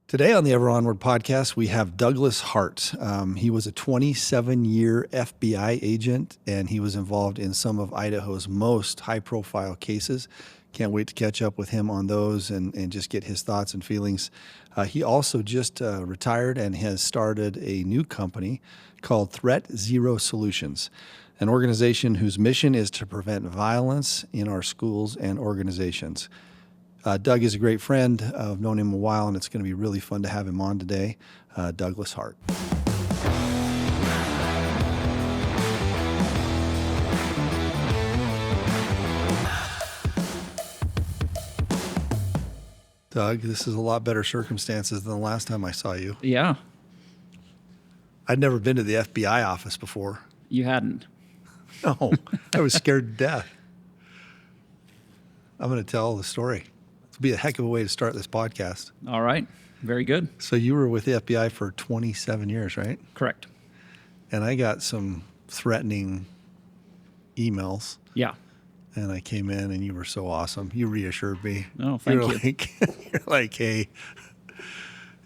Today on the Ever Onward podcast, we have Douglas Hart. He was a 27-year FBI agent, and he was involved in some of Idaho's most high-profile cases. Can't wait to catch up with him on those and just get his thoughts and feelings. He also just retired and has started a new company called Threat Zero Solutions, an organization whose mission is to prevent violence in our schools and organizations. Doug is a great friend. I've known him a while, and it's going to be really fun to have him on today. Douglas Hart. Doug, this is a lot better circumstances than the last time I saw you. Yeah. I'd never been to the FBI office before. You hadn't? No, I was scared to death. I'm going to tell the story. It'll be a heck of a way to start this podcast. All right. Very good. So you were with the FBI for 27 years, right? Correct. And I got some threatening emails. Yeah. And I came in and you were so awesome. You reassured me. Oh, thank you. You're like, hey,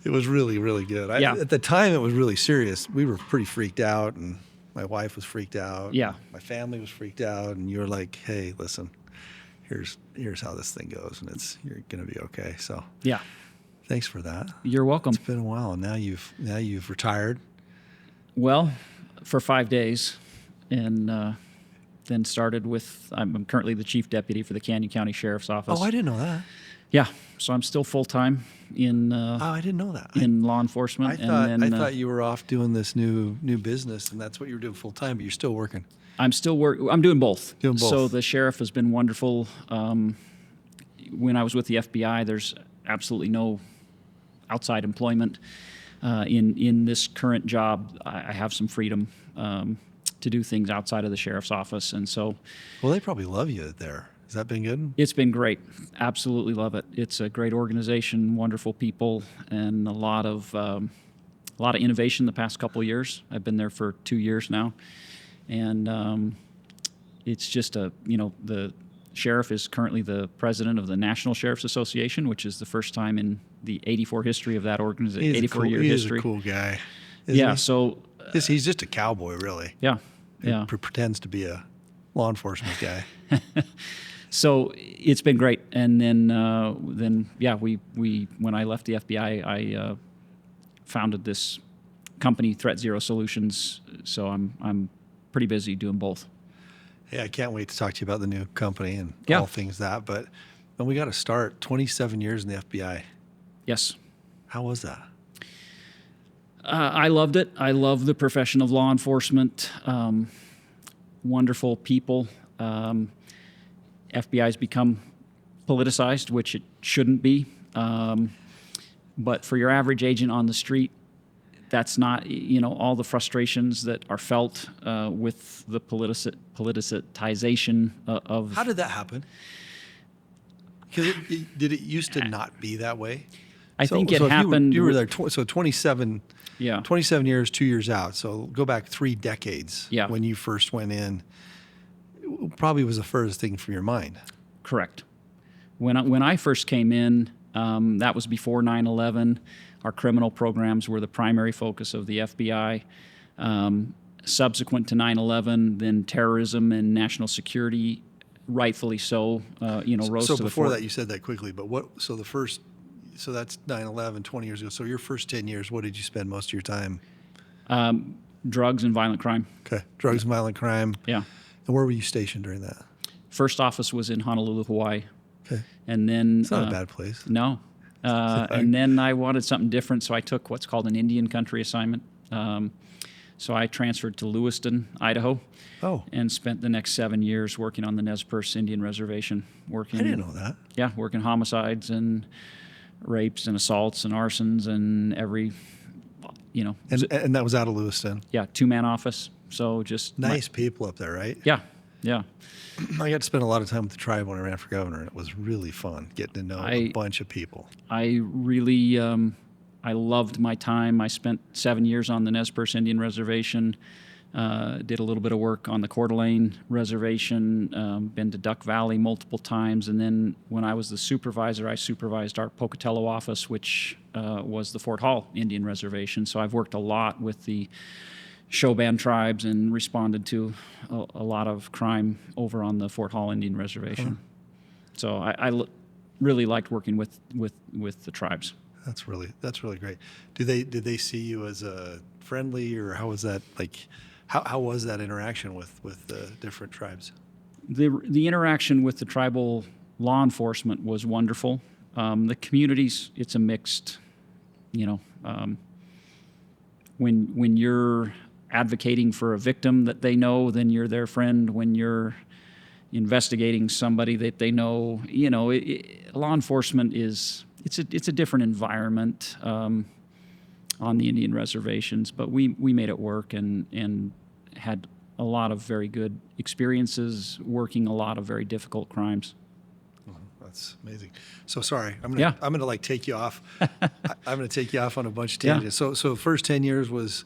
it was really, really good. Yeah. At the time, it was really serious. We were pretty freaked out, and my wife was freaked out. Yeah. My family was freaked out, and you were like, hey, listen, here's how this thing goes, and you're going to be okay. So Yeah. thanks for that. You're welcome. It's been a while. Now you've retired. Well, for 5 days, and then started with, I'm currently the chief deputy for the Canyon County Sheriff's Office. Oh, I didn't know that. Yeah. So I'm still full-time in I didn't know that. in law enforcement. I thought you were off doing this new business, and that's what you were doing full time. But you're still working. I'm doing both. Doing both. So the sheriff has been wonderful. When I was with the FBI, there's absolutely no outside employment. In this current job, I have some freedom to do things outside of the sheriff's office, and so. Well, they probably love you there. Has that been good? It's been great. Absolutely love it. It's a great organization, wonderful people, and a lot of innovation the past couple of years. I've been there for 2 years now, and it's just the sheriff is currently the president of the National Sheriff's Association, which is the first time in the 84 history of that organization. 84-year history. He's a cool guy. Yeah. He? So he's just a cowboy, really. Yeah. He pretends to be a law enforcement guy. So it's been great, and then we when I left the FBI, I founded this company, Threat Zero Solutions. So I'm pretty busy doing both. Hey, I can't wait to talk to you about the new company and Yeah. all things that. But we got to start. 27 years in the FBI. Yes. How was that? I loved it. I love the profession of law enforcement. Wonderful people. FBI's become politicized, which it shouldn't be. But for your average agent on the street, that's not, all the frustrations that are felt with the politicization of. How did that happen? Because did it used to not be that way? I think it happened. You were there, so 27. Yeah. 27 years, 2 years out. So go back 3 decades. Yeah. When you first went in, it probably was the furthest thing from your mind. Correct. When I first came in, that was before 9/11. Our criminal programs were the primary focus of the FBI. Subsequent to 9/11, then terrorism and national security, rightfully so, rose to the fore. So before that, you said that quickly, but so that's 9/11, 20 years ago. So your first 10 years, what did you spend most of your time? Drugs and violent crime. Okay, drugs and violent crime. Yeah. And where were you stationed during that? First office was in Honolulu, Hawaii. Okay. And then. It's not a bad place. No. And then I wanted something different, so I took what's called an Indian country assignment. So I transferred to Lewiston, Idaho. Oh. And spent the next 7 years working on the Nez Perce Indian Reservation. I didn't know that. Yeah, working homicides and rapes and assaults and arsons and every, And that was out of Lewiston. Yeah, 2-man office. So just nice people up there, right? Yeah. I got to spend a lot of time with the tribe when I ran for governor, and it was really fun getting to know a bunch of people. I really, I loved my time. I spent 7 years on the Nez Perce Indian Reservation. Did a little bit of work on the Coeur d'Alene Reservation, been to Duck Valley multiple times, and then when I was the supervisor, I supervised our Pocatello office, which was the Fort Hall Indian Reservation. So I've worked a lot with the Shoban tribes and responded to a lot of crime over on the Fort Hall Indian Reservation. So I really liked working with the tribes. That's really great. Did they see you as a friendly, or how was that like? How was that interaction with the different tribes? The interaction with the tribal law enforcement was wonderful. The communities, it's a mixed, when you're advocating for a victim that they know, then you're their friend. When you're investigating somebody that they know, law enforcement it's a different environment on the Indian reservations, but we made it work and had a lot of very good experiences working a lot of very difficult crimes. Oh, that's amazing. So sorry, I'm gonna like take you off. I'm gonna take you off on a bunch of tangents. Yeah. So first 10 years was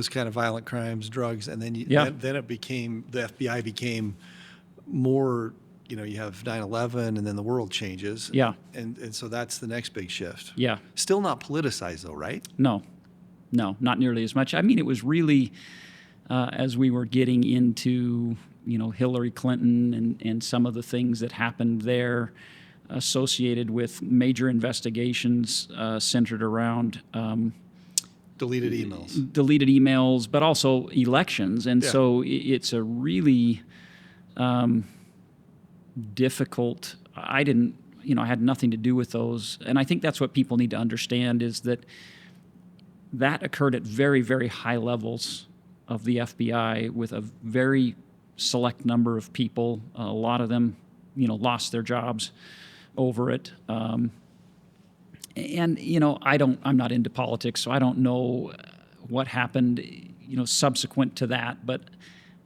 kind of violent crimes, drugs, and then then it became, the FBI became more. You have 9/11, and then the world changes. Yeah. And so that's the next big shift. Yeah. Still not politicized though, right? No, not nearly as much. I mean, it was really as we were getting into Hillary Clinton and some of the things that happened there, associated with major investigations centered around Deleted emails, but also elections, and so it's a really difficult. I had nothing to do with those, and I think that's what people need to understand is that occurred at very, very high levels of the FBI with a very select number of people. A lot of them, lost their jobs over it. And I'm not into politics, so I don't know what happened, subsequent to that. But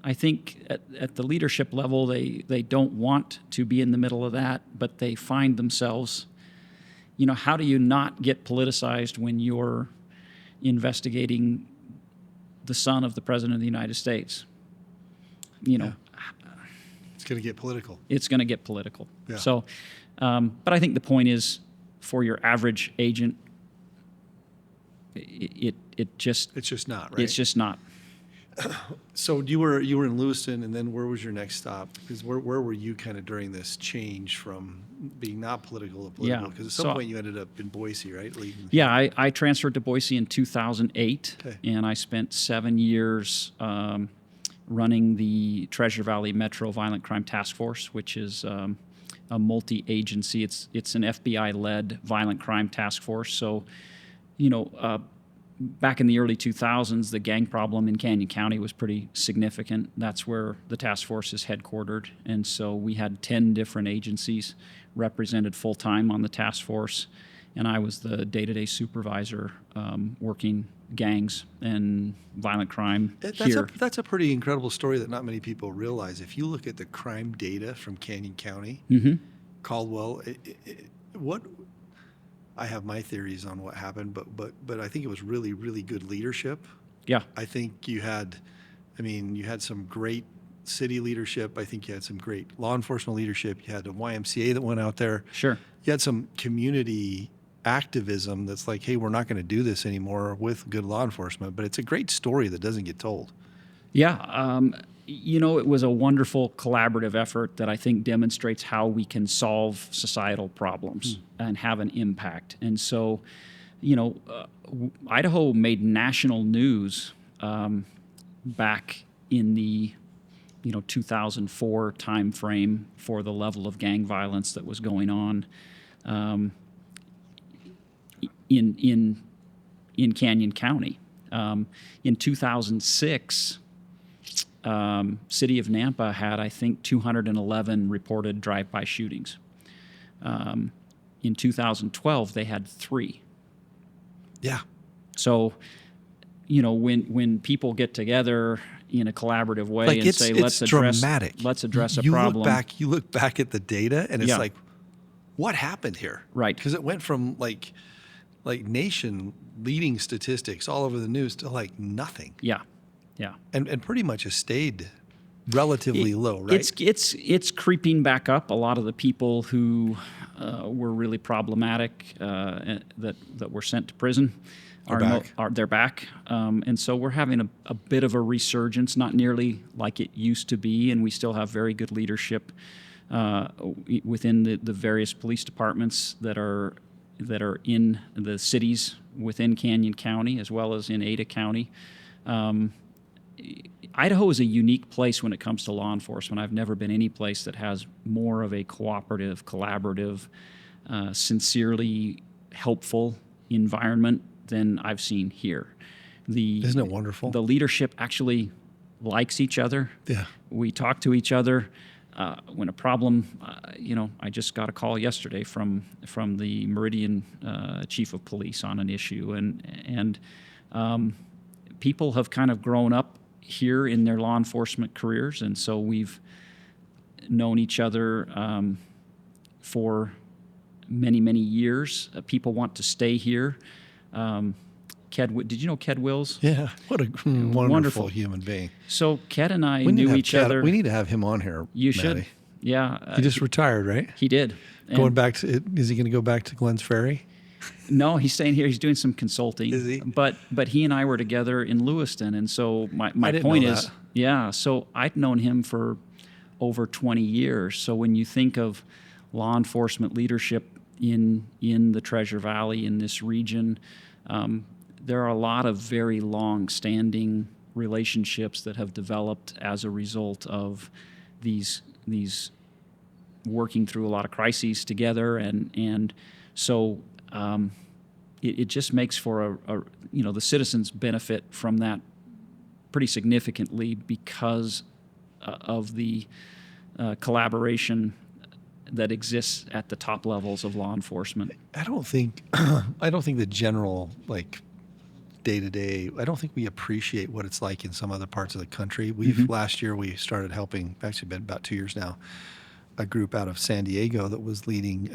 I think at the leadership level, they don't want to be in the middle of that, but they find themselves, how do you not get politicized when you're investigating the son of the President of the United States? It's going to get political. It's going to get political. Yeah. So, but I think the point is, for your average agent, it's just not, right? It's just not. So you were in Lewiston, and then where was your next stop? Because where were you kind of during this change from being not political to political? Because at some point you ended up in Boise, right? Leaving. Yeah, I transferred to Boise in 2008, okay. And I spent 7 years running the Treasure Valley Metro Violent Crime Task Force, which is a multi-agency. It's an FBI-led violent crime task force. So, back in the early 2000s, the gang problem in Canyon County was pretty significant. That's where the task force is headquartered. And so we had 10 different agencies represented full-time on the task force. And I was the day-to-day supervisor working gangs and violent crime here. That's a pretty incredible story that not many people realize. If you look at the crime data from Canyon County, Caldwell, I have my theories on what happened, but I think it was really, really good leadership. Yeah. I think you had some great city leadership. I think you had some great law enforcement leadership. You had a YMCA that went out there. Sure. You had some community activism that's like, hey, we're not going to do this anymore with good law enforcement. But it's a great story that doesn't get told. Yeah. It was a wonderful collaborative effort that I think demonstrates how we can solve societal problems and have an impact. And so, Idaho made national news back in the 2004 timeframe for the level of gang violence that was going on in Canyon County. In 2006. City of Nampa had, I think, 211 reported drive-by shootings. In 2012, they had 3. Yeah. So, when people get together in a collaborative way and say, let's address a problem. You look back at the data, and it's like, what happened here? Right. Because it went from like nation leading statistics all over the news to like nothing. Yeah. Yeah. and pretty much has stayed relatively low, right? It's creeping back up. A lot of the people who were really problematic that were sent to prison back. they're back, and so we're having a bit of a resurgence, not nearly like it used to be, and we still have very good leadership within the various police departments that are in the cities within Canyon County as well as in Ada County. Idaho is a unique place when it comes to law enforcement. I've never been any place that has more of a cooperative, collaborative, sincerely helpful environment than I've seen here. Isn't it wonderful? The leadership actually likes each other. Yeah. We talk to each other. When a problem, I just got a call yesterday from the Meridian chief of police on an issue, and people have kind of grown up here in their law enforcement careers, and so we've known each other for many, many years. People want to stay here. Did you know Ked Wills? Yeah, what a wonderful human being. So Ked and I knew each other. We need to have him on here. You Matty. should. Yeah. He just retired, right? He did. Going back to, is he going to go back to Glens Ferry? No, he's staying here. He's doing some consulting. Is he? But he and I were together in Lewiston, and so my didn't point know is, that. yeah. So I'd known him for over 20 years. So when you think of law enforcement leadership in the Treasure Valley, in this region, there are a lot of very long-standing relationships that have developed as a result of these working through a lot of crises together, and so it just makes for the citizens benefit from that pretty significantly because of the collaboration that exists at the top levels of law enforcement. I don't think the general day to day. I don't think we appreciate what it's like in some other parts of the country. Last year we started helping. Actually, been about 2 years now. A group out of San Diego that was leading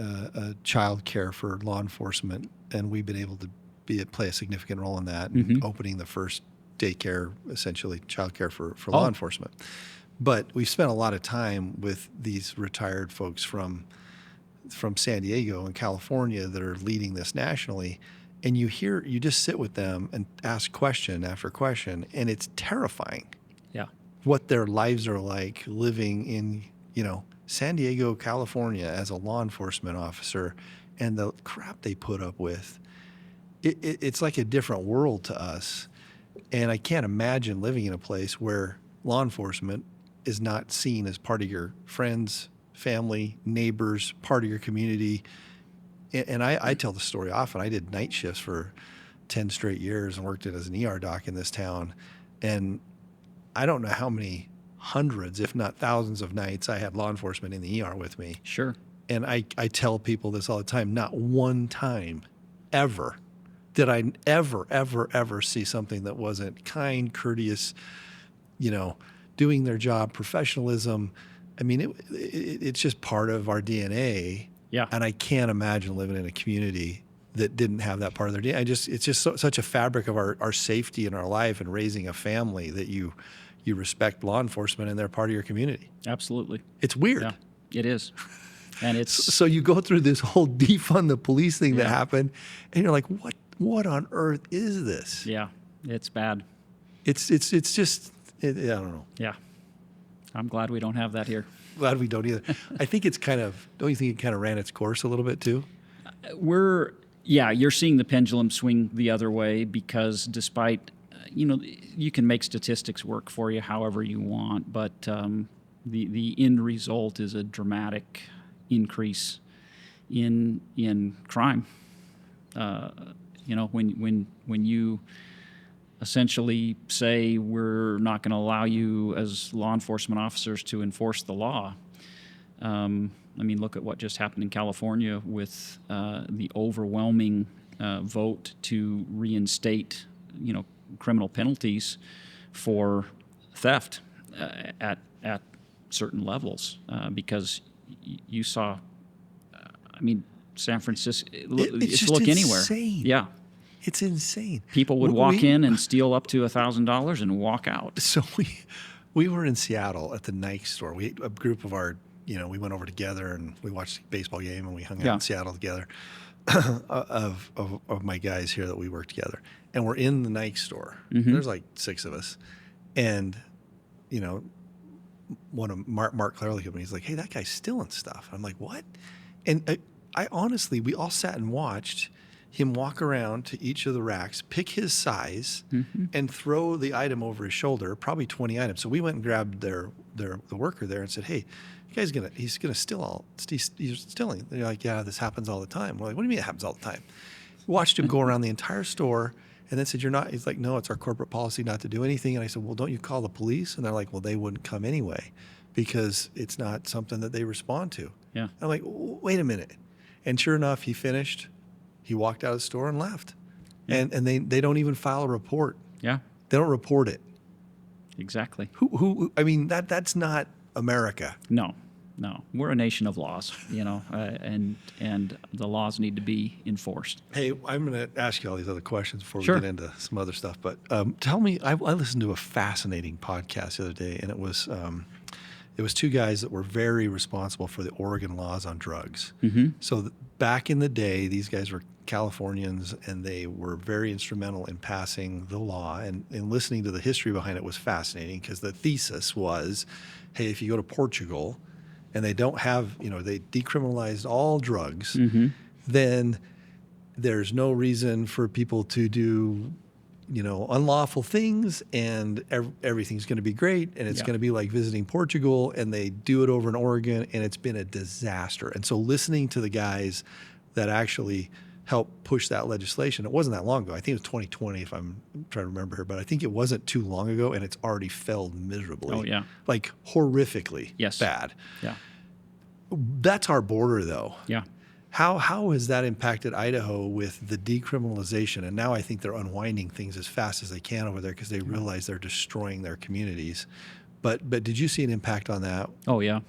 child care for law enforcement, and we've been able to play a significant role in that, and opening the first daycare, essentially child care for law enforcement. But we've spent a lot of time with these retired folks from San Diego and California that are leading this nationally, and you just sit with them and ask question after question, and it's terrifying. Yeah, what their lives are like living in San Diego, California as a law enforcement officer, and the crap they put up with. It's like a different world to us, and I can't imagine living in a place where law enforcement is not seen as part of your friends, family, neighbors, part of your community. And I tell the story often. I did night shifts for 10 straight years and worked as an ER doc in this town. And I don't know how many hundreds, if not thousands of nights I had law enforcement in the ER with me. Sure. And I tell people this all the time. Not one time ever did I ever see something that wasn't kind, courteous, doing their job, professionalism. I mean, it's just part of our DNA. Yeah. And I can't imagine living in a community that didn't have that part of their DNA. It's just such a fabric of our safety in our life and raising a family that you respect law enforcement and they're part of your community. Absolutely. It's weird. Yeah, it is. And it's so you go through this whole defund the police thing that happened, and you're like, what on earth is this? Yeah, it's bad. It's just I don't know. Yeah. I'm glad we don't have that here. Glad we don't either. I think it's don't you think it kind of ran its course a little bit too? You're seeing the pendulum swing the other way because despite, you can make statistics work for you however you want, but the end result is a dramatic increase in crime. When you essentially say we're not going to allow you as law enforcement officers to enforce the law. Look at what just happened in California with the overwhelming vote to reinstate, criminal penalties for theft at certain levels because you saw, San Francisco. It's just look anywhere. insane. Yeah. It's insane. People would walk in and steal up to $1,000 and walk out. So we were in Seattle at the Nike store. A group of our, we went over together and we watched a baseball game and we hung out in Seattle together of my guys here that we work together. And we're in the Nike store. Mm-hmm. There's like 6 of us. And, one of Mark Clarley came in. He's like, "Hey, that guy's stealing stuff." I'm like, "What?" And I honestly, we all sat and watched him walk around to each of the racks, pick his size, and throw the item over his shoulder, probably 20 items. So we went and grabbed the worker there and said, "Hey, he's gonna steal he's stealing." They're like, "Yeah, this happens all the time." We're like, "What do you mean it happens all the time?" Watched him go around the entire store and then said, "You're not," he's like, "No, it's our corporate policy not to do anything." And I said, "Well, don't you call the police?" And they're like, "Well, they wouldn't come anyway because it's not something that they respond to." Yeah. I'm like, "Wait a minute." And sure enough, he finished. He walked out of the store and left. Yeah. And they don't even file a report. Yeah. They don't report it. Exactly. I mean, that's not America. No. We're a nation of laws, and the laws need to be enforced. Hey, I'm going to ask you all these other questions before we Sure. get into some other stuff. But tell me, I listened to a fascinating podcast the other day, and it was 2 guys that were very responsible for the Oregon laws on drugs. Mm-hmm. So back in the day, these guys were Californians, and they were very instrumental in passing the law. And listening to the history behind it was fascinating because the thesis was, hey, if you go to Portugal and they don't have, they decriminalized all drugs, then there's no reason for people to do, unlawful things, and everything's going to be great, and it's going to be like visiting Portugal. And they do it over in Oregon, and it's been a disaster. And so listening to the guys that actually helped push that legislation, it wasn't that long ago. I think it was 2020, if I'm trying to remember here, but I think it wasn't too long ago, and it's already failed miserably. Oh, yeah. Like horrifically bad. Yeah. That's our border, though. Yeah. How has that impacted Idaho with the decriminalization? And now I think they're unwinding things as fast as they can over there because they realize they're destroying their communities. But did you see an impact on that? Oh, yeah.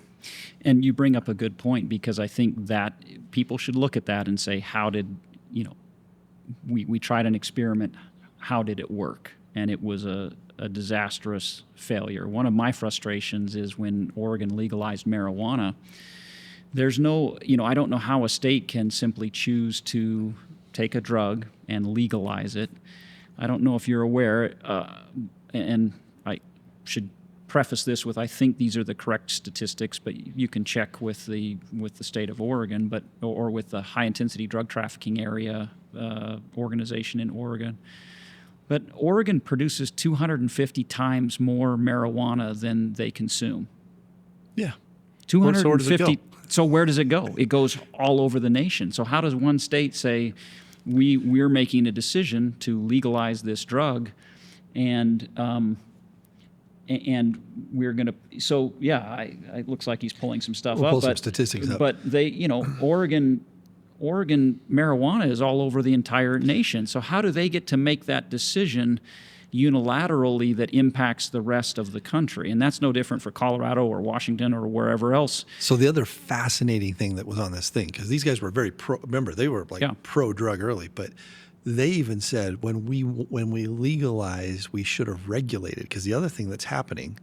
And you bring up a good point, because I think that people should look at that and say, how did, we tried an experiment, how did it work? And it was a disastrous failure. One of my frustrations is when Oregon legalized marijuana, there's no, I don't know how a state can simply choose to take a drug and legalize it. I don't know if you're aware, and I should preface this with, I think these are the correct statistics, but you can check with the state of Oregon, or with the high intensity drug trafficking area organization in Oregon. But Oregon produces 250 times more marijuana than they consume. Yeah. 250. So where does it go? It goes all over the nation. So how does one state say, we're making a decision to legalize this drug, and we're going to? So yeah, it looks like he's pulling some stuff up. Pull some statistics up. But they, Oregon marijuana is all over the entire nation. So how do they get to make that decision unilaterally that impacts the rest of the country? And that's no different for Colorado or Washington or wherever else. So the other fascinating thing that was on this thing, because these guys were very remember, they were pro-drug early, but they even said when we legalized, we should have regulated, because the other thing that's happening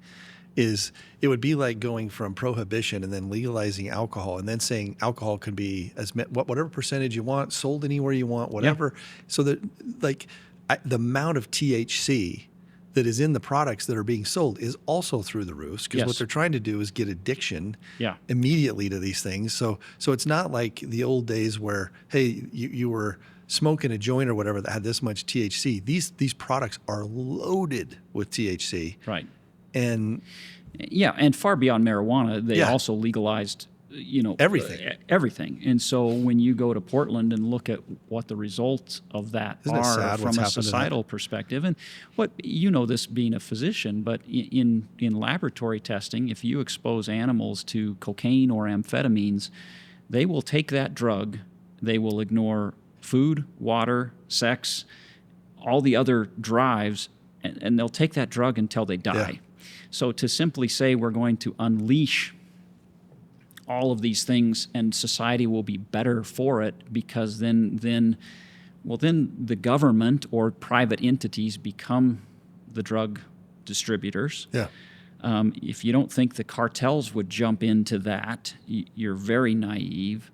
is it would be like going from prohibition and then legalizing alcohol and then saying alcohol can be whatever percentage you want, sold anywhere you want, whatever. Yeah. So that the amount of THC that is in the products that are being sold is also through the roof, because what they're trying to do is get addiction immediately to these things. So it's not like the old days where, hey, you were smoking a joint or whatever that had this much THC. These products are loaded with THC. Right. And far beyond marijuana, they also legalized everything. And so when you go to Portland and look at what the results of that are from a societal perspective, and this being a physician, but in laboratory testing, if you expose animals to cocaine or amphetamines, they will take that drug, they will ignore food, water, sex, all the other drives, and they'll take that drug until they die. Yeah. So to simply say we're going to unleash all of these things and society will be better for it because then Well, then the government or private entities become the drug distributors. Yeah. If you don't think the cartels would jump into that, you're very naive.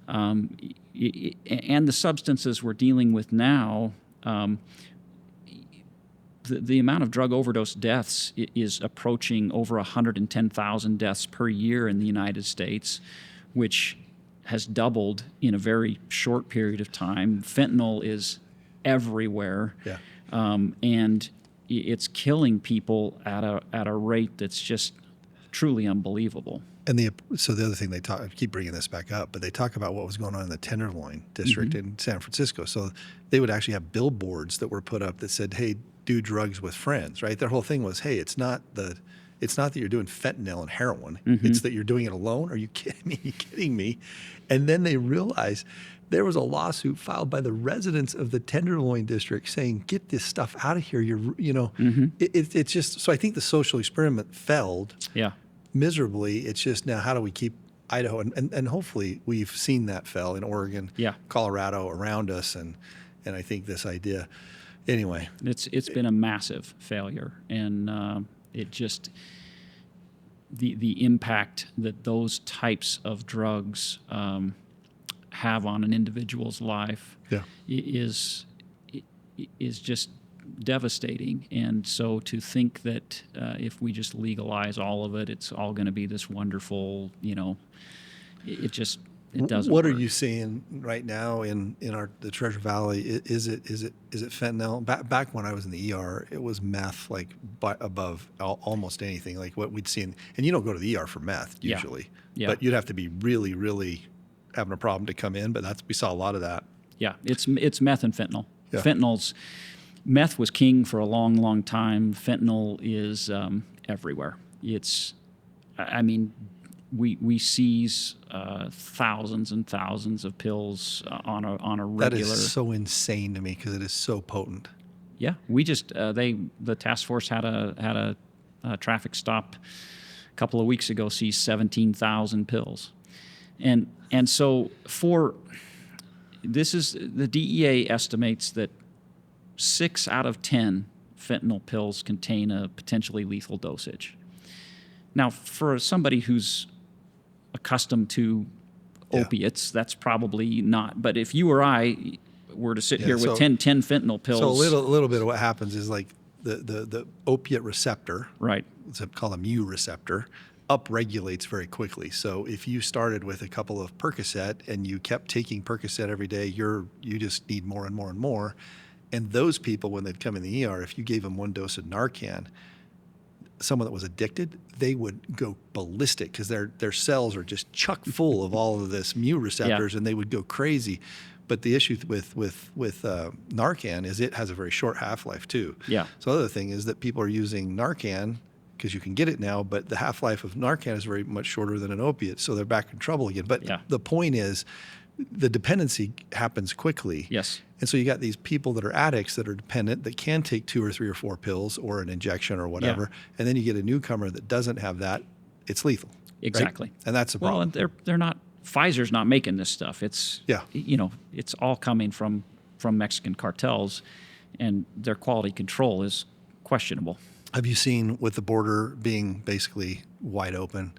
And the substances we're dealing with now, the amount of drug overdose deaths is approaching over 110,000 deaths per year in the United States, which has doubled in a very short period of time. Fentanyl is everywhere, Yeah. and it's killing people at a rate that's just truly unbelievable. And so the other thing I keep bringing this back up, but they talk about what was going on in the Tenderloin district in San Francisco. So they would actually have billboards that were put up that said, "Hey, do drugs with friends," right? Their whole thing was, "Hey, it's not that you're doing fentanyl and heroin. It's that you're doing it alone. Are you kidding me? Are you kidding me?" And then they realized there was a lawsuit filed by the residents of the Tenderloin district saying, "Get this stuff out of here." It's just, so I think the social experiment failed Yeah. miserably. It's just now, how do we keep Idaho, and hopefully we've seen that fail in Oregon, Yeah. Colorado around us, and I think this idea, anyway. It's been a massive failure, and it just the impact that those types of drugs have on an individual's life is just devastating. And so to think that if we just legalize all of it, it's all going to be this wonderful, it doesn't. What work. are you seeing right now in the Treasure Valley? Is it fentanyl? Back when I was in the ER, it was meth, like above almost anything, like what we'd seen. And you don't go to the ER for meth usually, but you'd have to be really, really having a problem to come in. But we saw a lot of that. Yeah, it's meth and fentanyl. Yeah. Meth was king for a long, long time. Fentanyl is everywhere. We seize thousands and thousands of pills on a regular. That is so insane to me because it is so potent. Yeah, we just the task force had a traffic stop a couple of weeks ago, seized 17,000 pills, and so the DEA estimates that 6 out of 10 fentanyl pills contain a potentially lethal dosage. Now, for somebody who's accustomed to opiates, that's probably not. But if you or I were to sit here with 10 fentanyl pills... So a little bit of what happens is like the opiate receptor, right? It's called a mu receptor, upregulates very quickly. So if you started with a couple of Percocet and you kept taking Percocet every day, you just need more and more and more. And those people, when they'd come in the ER, if you gave them one dose of Narcan, someone that was addicted, they would go ballistic because their cells are just chock full of all of this mu receptors, and they would go crazy. But the issue with Narcan is it has a very short half-life too. Yeah. So the other thing is that people are using Narcan because you can get it now, but the half-life of Narcan is very much shorter than an opiate, so they're back in trouble again. But the point is, the dependency happens quickly. Yes. And so you got these people that are addicts that are dependent that can take 2 or 3 or 4 pills or an injection or whatever. And then you get a newcomer that doesn't have that. It's lethal. Exactly. Right? And that's the problem. Well, and they're not, Pfizer's not making this stuff. It's, it's all coming from Mexican cartels, and their quality control is questionable. Have you seen, with the border being basically wide open,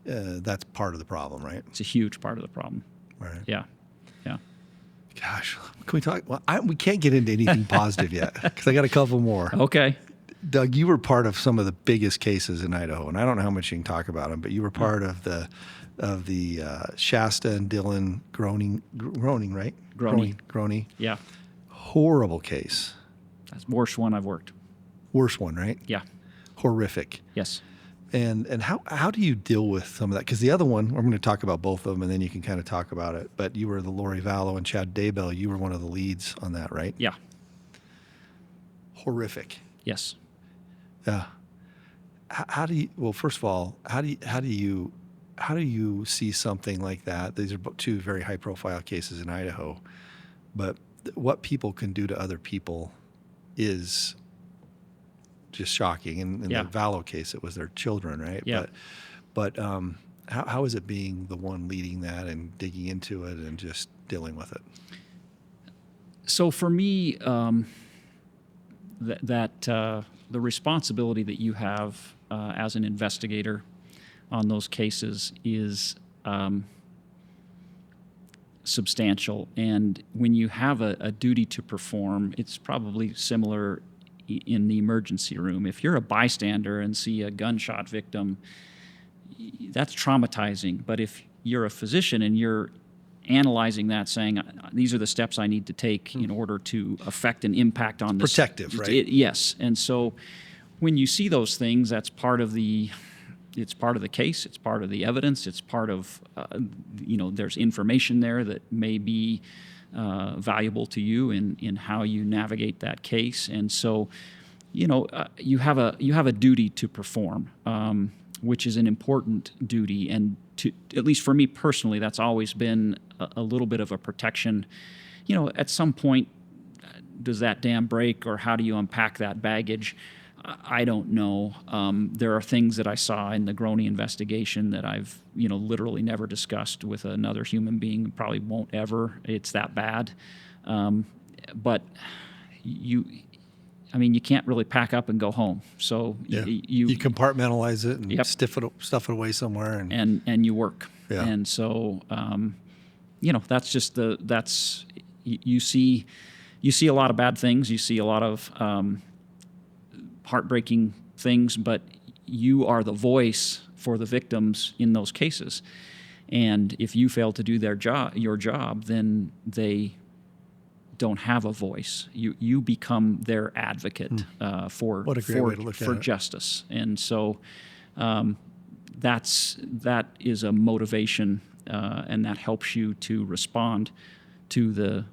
that's part of the problem, right? It's a huge part of the problem. Right. Yeah. Gosh, can we talk? Well, we can't get into anything positive yet because I got a couple more. Okay. Doug, you were part of some of the biggest cases in Idaho, and I don't know how much you can talk about them, but you were part of the Shasta and Dylan Groene, right? Groene. Yeah. Horrible case. That's the worst one I've worked. Worst one, right? Yeah. Horrific. Yes. And how do you deal with some of that? Because the other one, I'm going to talk about both of them, and then you can kind of talk about it. But you were the Lori Vallow and Chad Daybell. You were one of the leads on that, right? Yeah. Horrific. Yes. Yeah. How do you? Well, first of all, how do you see something like that? These are 2 very high-profile cases in Idaho, but what people can do to other people is just shocking. In the Vallow case, it was their children, right? Yeah. But how is it being the one leading that and digging into it and just dealing with it? So for me, the responsibility that you have as an investigator on those cases is substantial. And when you have a duty to perform, it's probably similar in the emergency room. If you're a bystander and see a gunshot victim, that's traumatizing. But if you're a physician and you're analyzing that, saying, these are the steps I need to take in order to affect an impact on this. Protective, right? Yes. And so when you see those things, that's part of the case, it's part of the evidence, it's part of, there's information there that may be valuable to you in how you navigate that case. And so, you have a duty to perform, which is an important duty. And at least for me personally, that's always been a little bit of a protection. At some point, does that dam break, or how do you unpack that baggage? I don't know. There are things that I saw in the Groene investigation that I've, literally never discussed with another human being, probably won't ever. It's that bad. But you can't really pack up and go home. So you compartmentalize it and stuff it away somewhere, and you work. Yeah. And so, that's just you see a lot of bad things. You see a lot of heartbreaking things, but you are the voice for the victims in those cases. And if you fail to do your job, then they don't have a voice. You become their advocate for What a great way to look at it. Justice. And so that is a motivation, and that helps you to respond to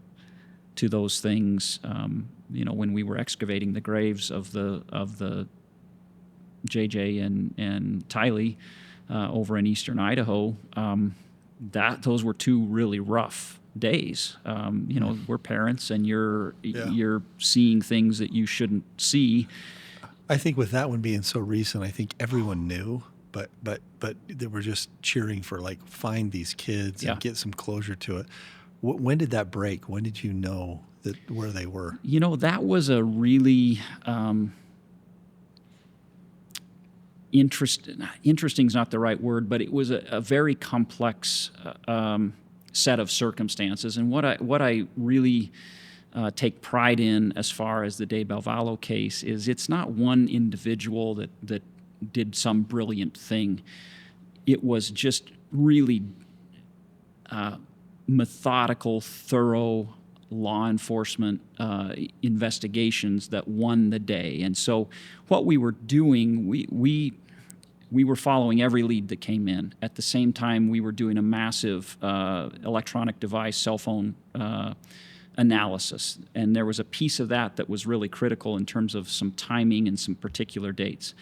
those things. When we were excavating the graves of the JJ and Tylee over in eastern Idaho, those were two really rough days. We're parents, and you're seeing things that you shouldn't see. I think with that one being so recent, I think everyone knew, but they were just cheering for, find these kids and get some closure to it. When did that break? When did you know where they were? That was a really interesting is not the right word, but it was a very complex set of circumstances. And what I really take pride in as far as the Daybell Vallow case is it's not one individual that did some brilliant thing. It was just really methodical, thorough law enforcement investigations that won the day. And so what we were doing, we were following every lead that came in. At the same time, we were doing a massive electronic device, cell phone analysis. And there was a piece of that was really critical in terms of some timing and some particular dates.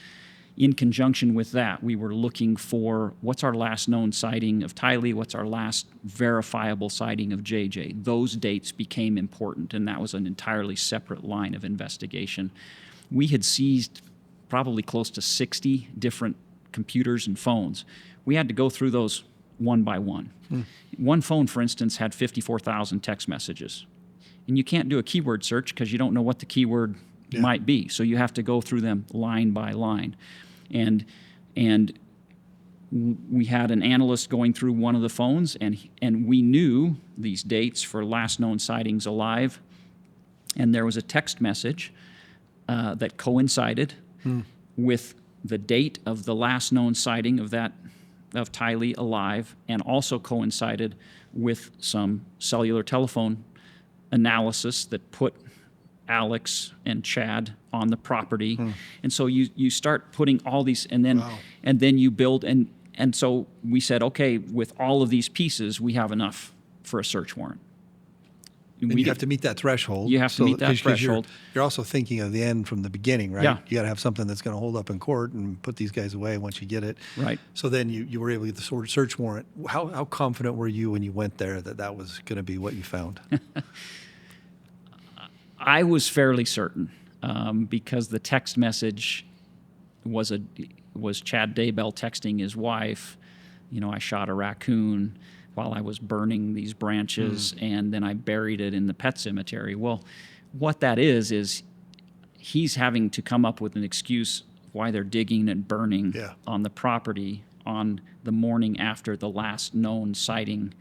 In conjunction with that, we were looking for what's our last known sighting of Tylee, what's our last verifiable sighting of JJ. Those dates became important, and that was an entirely separate line of investigation. We had seized probably close to 60 different computers and phones. We had to go through those one by one. One phone, for instance, had 54,000 text messages. And you can't do a keyword search because you don't know what the keyword might be. So you have to go through them line by line. And we had an analyst going through one of the phones, and we knew these dates for last known sightings alive. And there was a text message that coincided with the date of the last known sighting of Tylee alive, and also coincided with some cellular telephone analysis that put Alex and Chad on the property. And so you start putting all these, and then you build, and so we said, okay, with all of these pieces, we have enough for a search warrant. And you have to meet that threshold. You have to meet that threshold. You're also thinking of the end from the beginning, right? Yeah. You got to have something that's going to hold up in court and put these guys away once you get it. Right. So then you were able to get the search warrant. How confident were you when you went there that was going to be what you found? I was fairly certain because the text message was Chad Daybell texting his wife, I shot a raccoon. while I was burning these branches, and then I buried it in the pet cemetery. Well, what that is he's having to come up with an excuse why they're digging and burning on the property on the morning after the last known sighting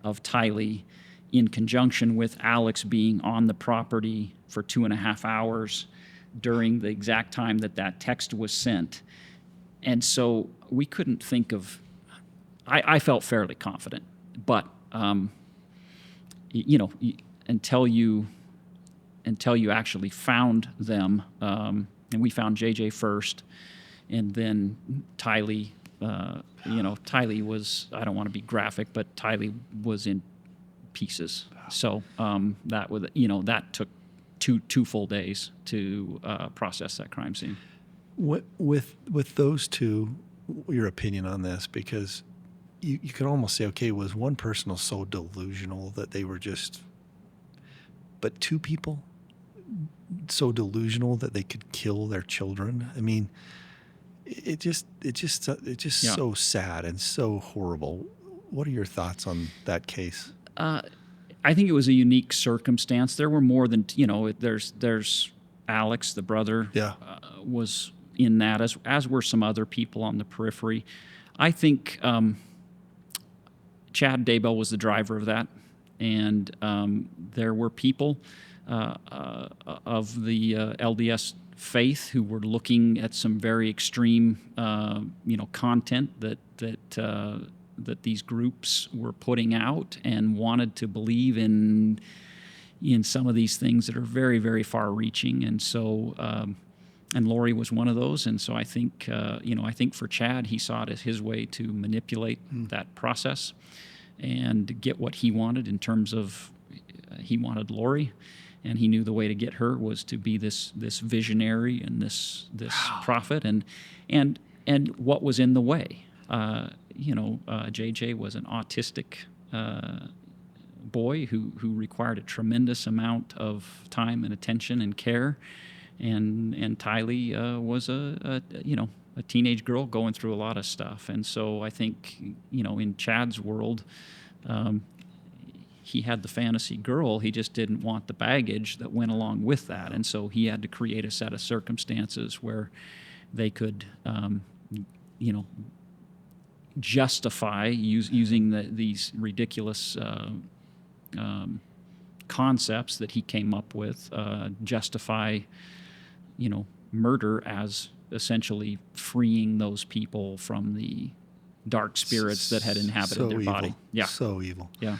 of Tylee, in conjunction with Alex being on the property for 2.5 hours during the exact time that text was sent. And so we couldn't think of, I felt fairly confident, but until you actually found them, and we found JJ first, and then Tylee. Tylee was, I don't want to be graphic, but Tylee was in pieces. So that took two full days to process that crime scene. With those two, your opinion on this, because you could almost say, okay, was one person so delusional that they were just, but two people so delusional that they could kill their children? I mean, it's just so sad and so horrible. What are your thoughts on that case? I think it was a unique circumstance. There were more than, there's Alex, the brother, was in that, as were some other people on the periphery. I think Chad Daybell was the driver of that, and there were people of the LDS faith who were looking at some very extreme, content that these groups were putting out, and wanted to believe in some of these things that are very, very far-reaching. And so, and Lori was one of those. And so I think, I think for Chad, he saw it as his way to manipulate that process and get what he wanted in terms of, he wanted Lori. And he knew the way to get her was to be this visionary and this prophet, and what was in the way. JJ was an autistic boy who required a tremendous amount of time and attention and care, and Tylee was a teenage girl going through a lot of stuff. And so I think in Chad's world, he had the fantasy girl. He just didn't want the baggage that went along with that. And so he had to create a set of circumstances where they could, justify using these ridiculous concepts that he came up with, justify, murder as essentially freeing those people from the dark spirits that had inhabited their body. Yeah. So evil. Yeah.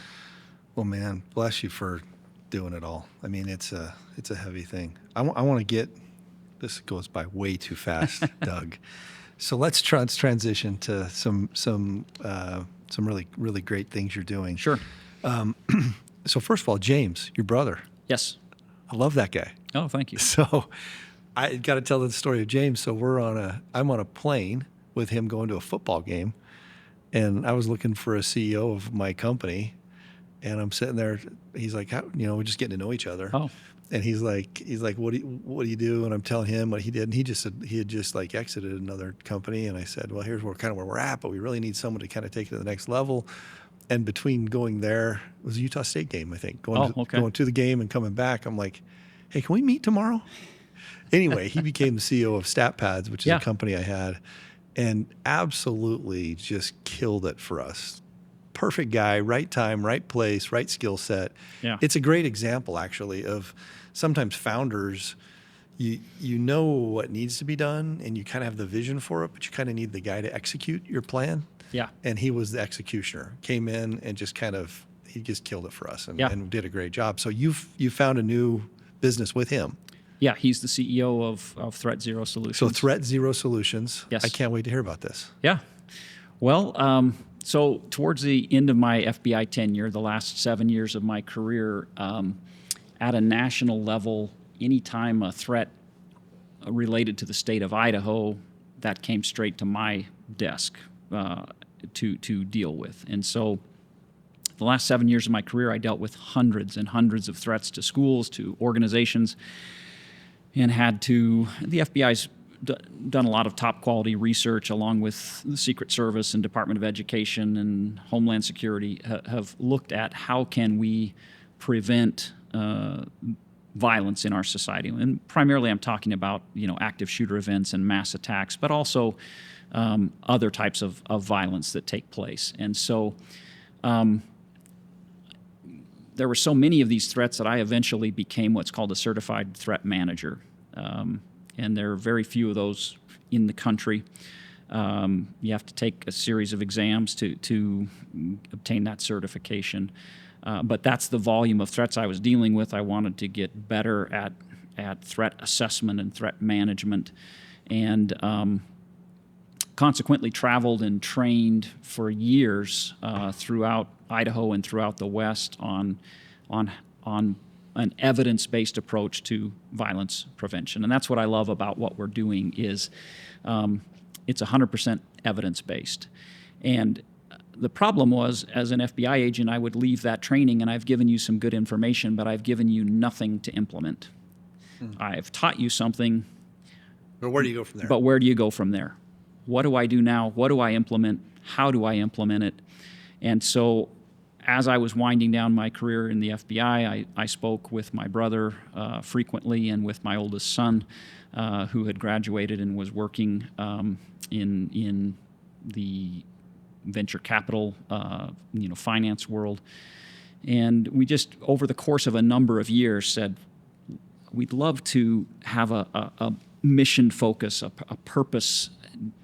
Well, man, bless you for doing it all. I mean, it's a heavy thing. I want to get, this goes by way too fast, Doug. So let's transition to some really, really great things you're doing. Sure. So first of all, James, your brother. Yes. I love that guy. Oh, thank you. So I got to tell the story of James. So I'm on a plane with him going to a football game, and I was looking for a CEO of my company. And I'm sitting there. He's like, we're just getting to know each other. Oh. And he's like, what do you do? And I'm telling him what he did. And he just said he had just like exited another company. And I said, well, here's where we're at, but we really need someone to kind of take it to the next level. And between going there, it was a Utah State game, I think. Going to the game and coming back, I'm like, hey, can we meet tomorrow? Anyway, he became the CEO of StatPads, which is a company I had, and absolutely just killed it for us. Perfect guy, right time, right place, right skill set. Yeah. It's a great example, actually, of sometimes founders, you know what needs to be done, and you kind of have the vision for it, but you kind of need the guy to execute your plan. Yeah. And he was the executioner. Came in and just he just killed it for us and did a great job. So you found a new business with him. Yeah, he's the CEO of Threat Zero Solutions. So Threat Zero Solutions. Yes. I can't wait to hear about this. Yeah. Well, so towards the end of my FBI tenure, the last 7 years of my career, at a national level, anytime a threat related to the state of Idaho, that came straight to my desk to deal with. And so the last 7 years of my career, I dealt with hundreds and hundreds of threats to schools, to organizations, and the FBI's done a lot of top quality research along with the Secret Service and Department of Education and Homeland Security have looked at how can we prevent violence in our society. And primarily I'm talking about, active shooter events and mass attacks, but also other types of violence that take place. And so there were so many of these threats that I eventually became what's called a certified threat manager. And there are very few of those in the country. You have to take a series of exams to obtain that certification. But that's the volume of threats I was dealing with. I wanted to get better at threat assessment and threat management, and consequently traveled and trained for years throughout Idaho and throughout the West on an evidence-based approach to violence prevention. And that's what I love about what we're doing is it's 100% evidence-based. And the problem was, as an FBI agent, I would leave that training and I've given you some good information, but I've given you nothing to implement. I've taught you something. But where do you go from there? But where do you go from there? What do I do now? What do I implement? How do I implement it? And so as I was winding down my career in the FBI, I spoke with my brother frequently and with my oldest son, who had graduated and was working in the venture capital, finance world. And we just, over the course of a number of years, said, we'd love to have a mission focus, a purpose,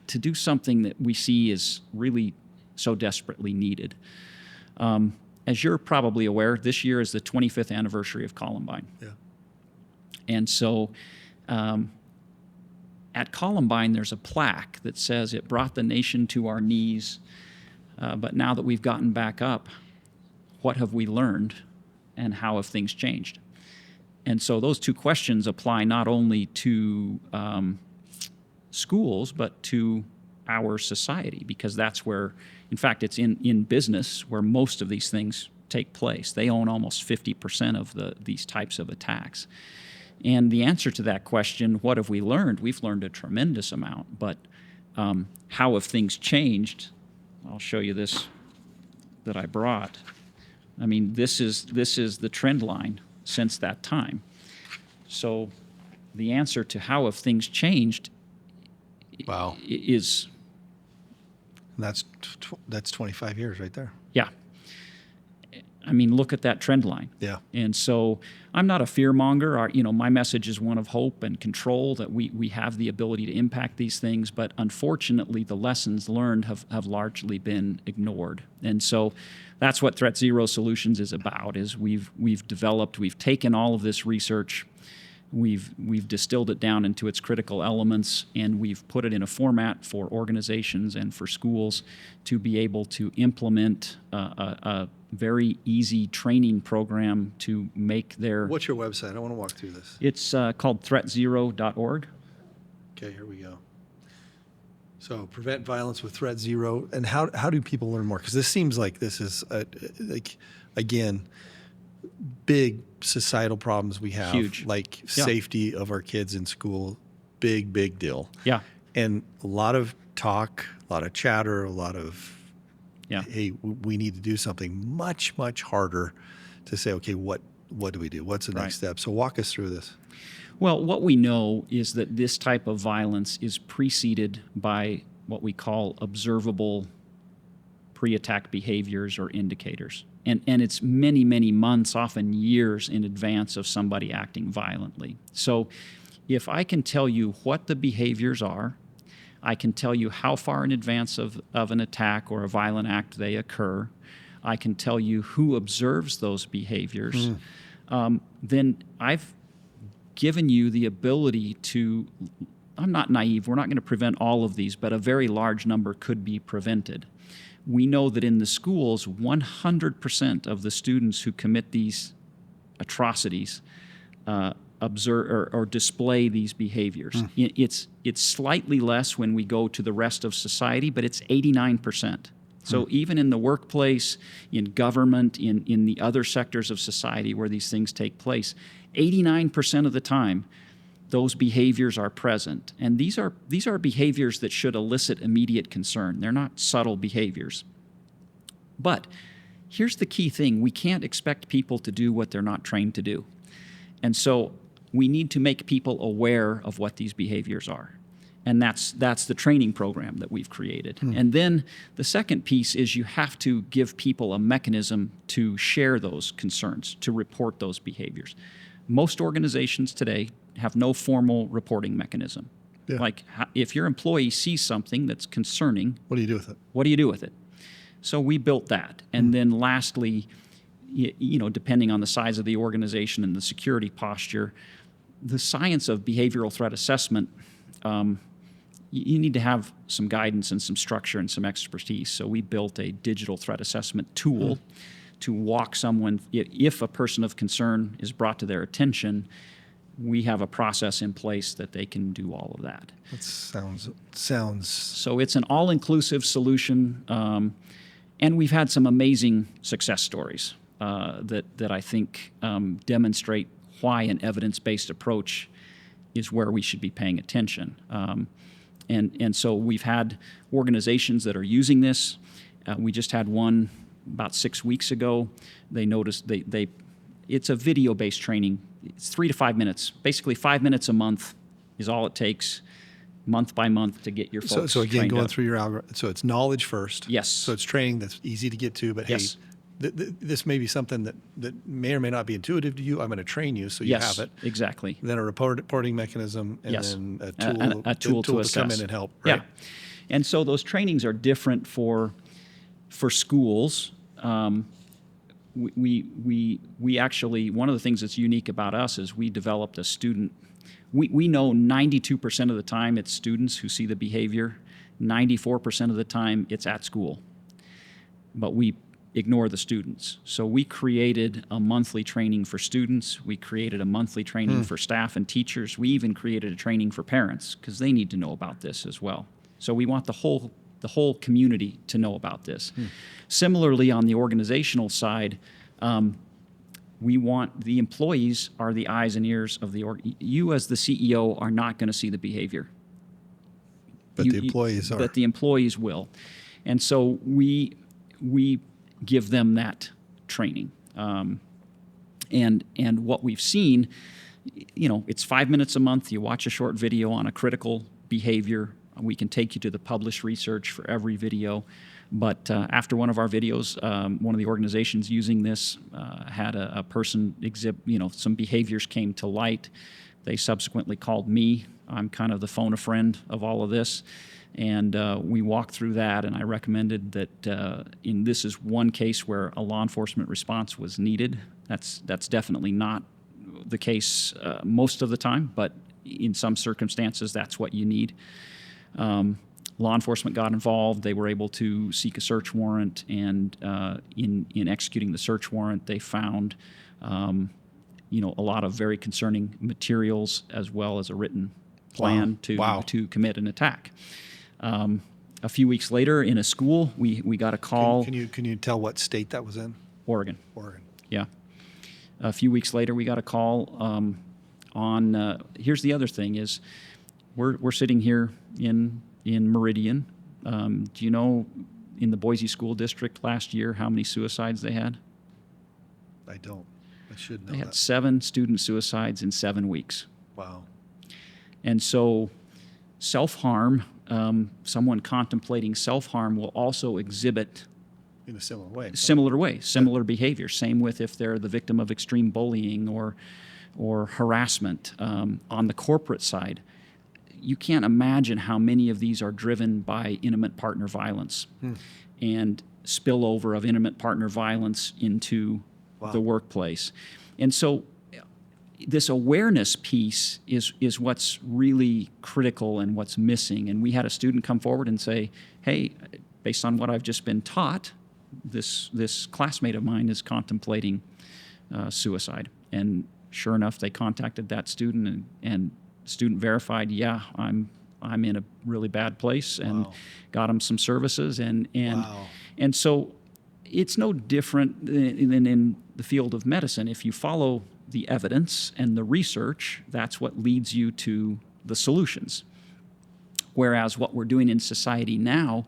to do something that we see is really so desperately needed. As you're probably aware, this year is the 25th anniversary of Columbine. Yeah. And so at Columbine, there's a plaque that says it brought the nation to our knees, but now that we've gotten back up, what have we learned and how have things changed? And so those two questions apply not only to schools, but to our society, because that's where, in fact, it's in business where most of these things take place. They own almost 50% of these types of attacks. And the answer to that question, what have we learned? We've learned a tremendous amount, but how have things changed? I'll show you this that I brought. I mean, this is the trend line since that time. So the answer to how have things changed is... That's 25 years right there. Yeah. I mean, look at that trend line. Yeah. And so I'm not a fear monger. My message is one of hope and control, that we have the ability to impact these things, but unfortunately the lessons learned have largely been ignored. And so that's what Threat Zero Solutions is about, is we've taken all of this research, we've distilled it down into its critical elements, and we've put it in a format for organizations and for schools to be able to implement a very easy training program to make their... What's your website? I want to walk through this. It's called threatzero.org. Okay, here we go. So prevent violence with Threat Zero. And how do people learn more? Because this seems like this is, again, big societal problems we have. Huge. Like Yeah. safety of our kids in school, big deal. Yeah. And a lot of talk, a lot of chatter, a lot of, Yeah. hey, we need to do something much harder to say, okay, what do we do? What's the next step? So walk us through this. Well, what we know is that this type of violence is preceded by what we call observable pre-attack behaviors or indicators. And it's many months, often years in advance of somebody acting violently. So if I can tell you what the behaviors are, I can tell you how far in advance of an attack or a violent act they occur, I can tell you who observes those behaviors, then I've given you the ability to... I'm not naive. We're not going to prevent all of these, but a very large number could be prevented. We know that in the schools, 100% of the students who commit these atrocities observe or display these behaviors. It's slightly less when we go to the rest of society, but it's 89%. So even in the workplace, in government, in the other sectors of society where these things take place, 89% of the time, those behaviors are present. And these are behaviors that should elicit immediate concern. They're not subtle behaviors. But here's the key thing. We can't expect people to do what they're not trained to do. And so we need to make people aware of what these behaviors are. And that's the training program that we've created. And then the second piece is you have to give people a mechanism to share those concerns, to report those behaviors. Most organizations today have no formal reporting mechanism. Yeah. Like if your employee sees something that's concerning, What do you do with it? what do you do with it? So we built that. And then lastly, depending on the size of the organization and the security posture, the science of behavioral threat assessment, you need to have some guidance and some structure and some expertise. So we built a digital threat assessment tool to walk someone, if a person of concern is brought to their attention, we have a process in place that they can do all of that. That sounds. So it's an all-inclusive solution, and we've had some amazing success stories that I think demonstrate why an evidence-based approach is where we should be paying attention. And so we've had organizations that are using this. We just had one about 6 weeks ago. They noticed it's a video-based training. It's 3 to 5 minutes. Basically 5 minutes a month is all it takes, month by month, to get your folks So again, trained going up. through your algorithm. So it's knowledge first. Yes. So it's training that's easy to get to, but Yes. hey, this may be something that may or may not be intuitive to you. I'm going to train you so you Yes, have it. exactly. Then a reporting mechanism, and Yes. then a A tool tool to come assess. in and help. Right? Yeah. And so those trainings are different for schools. We actually, one of the things that's unique about us is we developed a student. We know 92% of the time it's students who see the behavior, 94% of the time it's at school. But we ignore the students. So we created a monthly training for students. We created a monthly training for staff and teachers. We even created a training for parents because they need to know about this as well. So we want the whole community to know about this. Similarly, on the organizational side, we want the employees are the eyes and ears of the org. You as the CEO are not going to see the behavior. But the employees are. But the employees will. And so we give them that training. And what we've seen, it's 5 minutes a month. You watch a short video on a critical behavior. We can take you to the published research for every video. But after one of our videos, one of the organizations using this had a person exhibit, some behaviors came to light. They subsequently called me. I'm kind of the phone-a-friend of all of this. And we walked through that, and I recommended that this is one case where a law enforcement response was needed. That's definitely not the case most of the time, but in some circumstances, that's what you need. Law enforcement got involved. They were able to seek a search warrant, and in executing the search warrant, they found a lot of very concerning materials as well as a written plan to commit an attack. A few weeks later, in a school, we got a call. Can you tell what state that was in? Oregon. Oregon. Yeah. A few weeks later, we got a call on. Here's the other thing: is we're sitting here in Meridian. Do you know in the Boise School District last year how many suicides they had? I don't. I should know. They had 7 student suicides in 7 weeks. Wow. And so self-harm, someone contemplating self-harm will also exhibit In a similar way. similar behavior. Same with if they're the victim of extreme bullying or harassment. On the corporate side, you can't imagine how many of these are driven by intimate partner violence and spillover of intimate partner violence into the workplace. And so this awareness piece is what's really critical and what's missing. And we had a student come forward and say, hey, based on what I've just been taught, this classmate of mine is contemplating suicide. And sure enough, they contacted that student, and student verified, yeah, I'm in a really bad place, and got him some services, and so it's no different than in the field of medicine. If you follow the evidence and the research. That's what leads you to the solutions. Whereas what we're doing in society now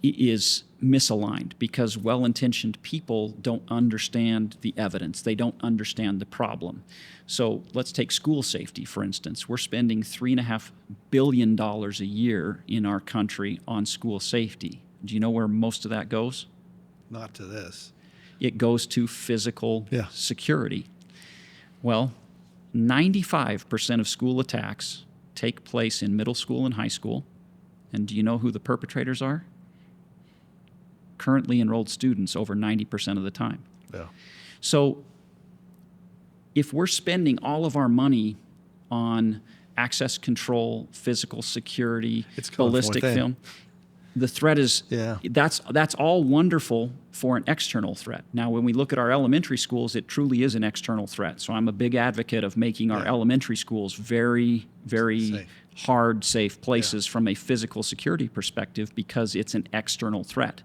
is misaligned, because well-intentioned people don't understand the evidence. They don't understand the problem. So let's take school safety, for instance. We're spending $3.5 billion a year in our country on school safety. Do you know where most of that goes? Not to this. It goes to physical Yeah. security. Well, 95% of school attacks take place in middle school and high school. And do you know who the perpetrators are? Currently enrolled students over 90% of the time. Yeah. So if we're spending all of our money on access control, physical security, It's coming from ballistic within. film, the threat is, Yeah. that's all wonderful for an external threat. Now, when we look at our elementary schools, it truly is an external threat. So I'm a big advocate of making our Yeah. elementary schools very, very Safe. hard, safe places from a physical security perspective, because it's an external threat.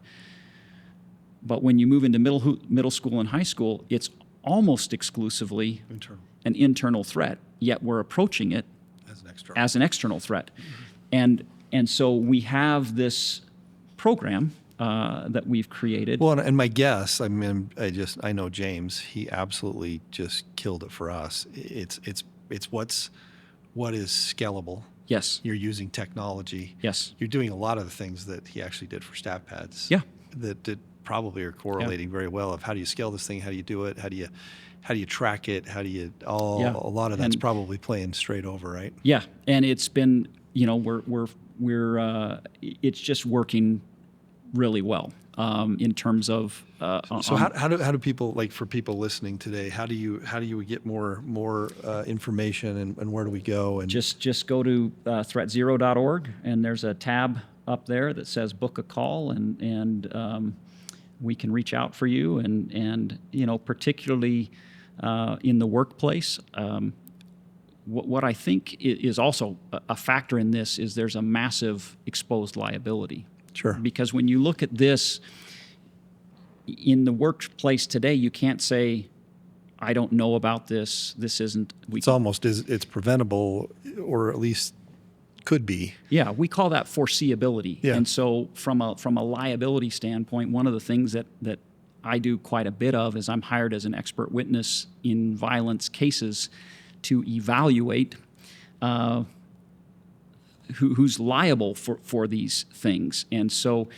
But when you move into middle school and high school, it's almost exclusively Internal. an internal threat, yet we're approaching it As an extra. as an external threat. And so we have this program that we've created. Well, and my guess, I mean, I know James. He absolutely just killed it for us. It's what is scalable. Yes. You're using technology. Yes. You're doing a lot of the things that he actually did for stab pads. Yeah. That probably are correlating very well. Of how do you scale this thing? How do you do it? How do you track it? How do you Yeah. a lot of that's And- probably playing straight over, right? Yeah, and it's been, it's just working really well in terms of. So how do people, like, for people listening today, how do you get more information, and where do we go? And just go to threatzero.org, and there's a tab up there that says book a call, and we can reach out for you, and particularly in the workplace. What I think is also a factor in this is there's a massive exposed liability. Sure. Because when you look at this in the workplace today, you can't say, I don't know about this. This isn't. It's preventable, or at least could be. Yeah, we call that foreseeability. Yeah. And so from a liability standpoint, one of the things that I do quite a bit of is I'm hired as an expert witness in violence cases to evaluate who's liable for these things. And so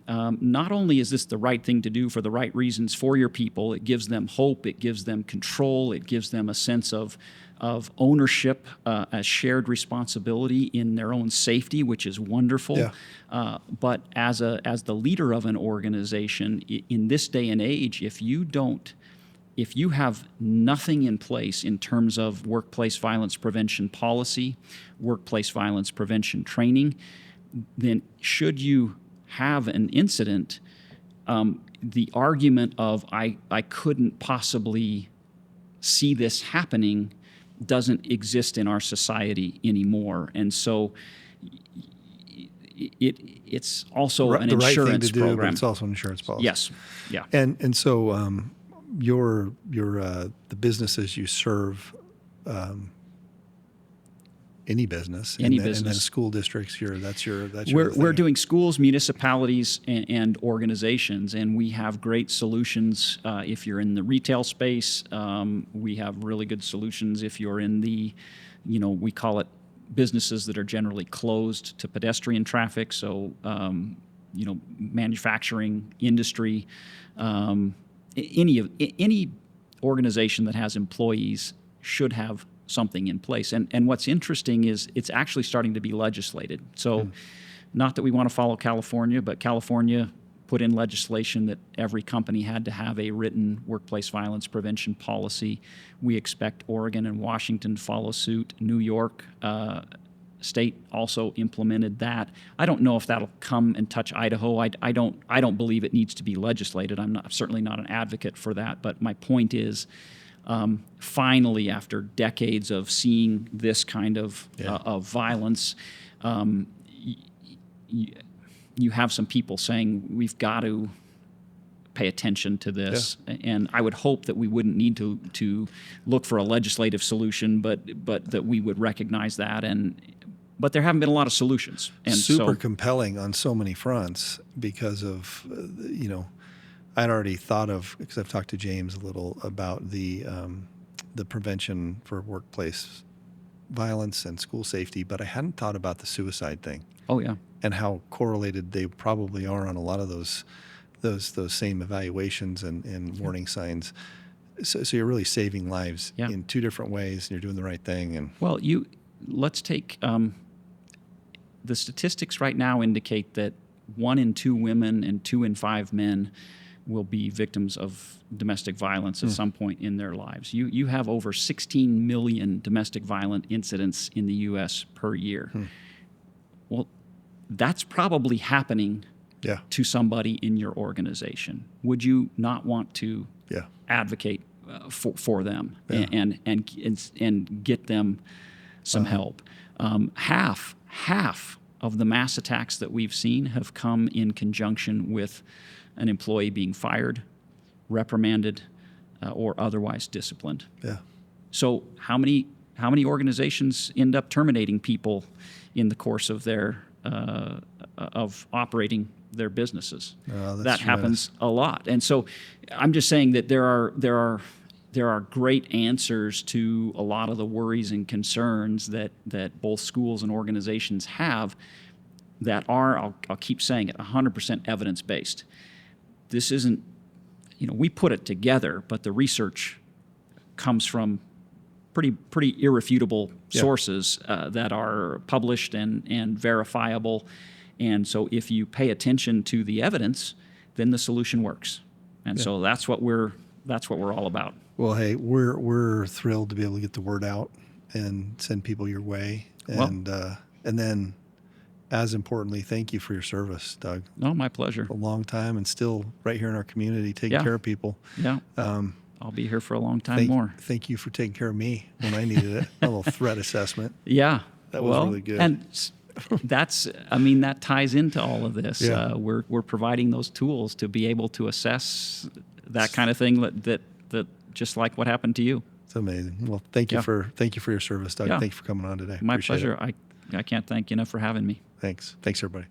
not only is this the right thing to do for the right reasons for your people, it gives them hope, it gives them control, it gives them a sense of ownership, a shared responsibility in their own safety, which is wonderful. Yeah. But as the leader of an organization, in this day and age, if you have nothing in place in terms of workplace violence prevention policy, workplace violence prevention training, then should you have an incident, the argument of I couldn't possibly see this happening doesn't exist in our society anymore. And so it's also an the right insurance thing to do, program. but it's also an insurance policy. Yes. Yeah. And so your the businesses you serve, any business, Any and then business. school districts. That's your We're thing. doing schools, municipalities, and organizations, and we have great solutions. If you're in the retail space, we have really good solutions. If you're in the, we call it businesses that are generally closed to pedestrian traffic, so manufacturing industry, any organization that has employees should have something in place. And what's interesting is it's actually starting to be legislated. So not that we want to follow California, but California put in legislation that every company had to have a written workplace violence prevention policy. We expect Oregon and Washington to follow suit. New York State also implemented that. I don't know if that'll come and touch Idaho. I don't believe it needs to be legislated. I'm certainly not an advocate for that. But my point is, finally, after decades of seeing this kind of violence, you have some people saying we've got to pay attention to this. And I would hope that we wouldn't need to look for a legislative solution, but that we would recognize that. But there haven't been a lot of solutions. And super compelling on so many fronts because of, I'd already thought of, because I've talked to James a little about the prevention for workplace violence and school safety, but I hadn't thought about the suicide thing. Oh yeah. And how correlated they probably are on a lot of those same evaluations and warning signs. So you're really saving lives in two different ways, and you're doing the right thing. And well, let's take the statistics right now indicate that 1 in 2 women and 2 in 5 men will be victims of domestic violence at some point in their lives. You have over 16 million domestic violent incidents in the U.S. per year. Well, that's probably happening to somebody in your organization. Would you not want to advocate for them and get them some help? Half of the mass attacks that we've seen have come in conjunction with an employee being fired, reprimanded, or otherwise disciplined. Yeah. So how many organizations end up terminating people in the course of their of operating their businesses? That happens a lot. And so I'm just saying that there are great answers to a lot of the worries and concerns that both schools and organizations have that are, I'll keep saying it, 100% evidence-based. This isn't, we put it together, but the research comes from pretty irrefutable sources that are published and verifiable. And so if you pay attention to the evidence, then the solution works. And so that's what we're all about. Well, hey, we're thrilled to be able to get the word out and send people your way. And then, as importantly, thank you for your service, Doug. No, my pleasure. A long time and still right here in our community taking care of people. Yeah. I'll be here for a long time more. Thank you for taking care of me when I needed it. A little threat assessment. Yeah. That was really good. And that ties into all of this. Yeah. We're providing those tools to be able to assess that kind of thing that just like what happened to you. It's amazing. Well, thank you for your service, Doug. Yeah. Thank you for coming on today. My Appreciate pleasure. it. I can't thank you enough for having me. Thanks, everybody.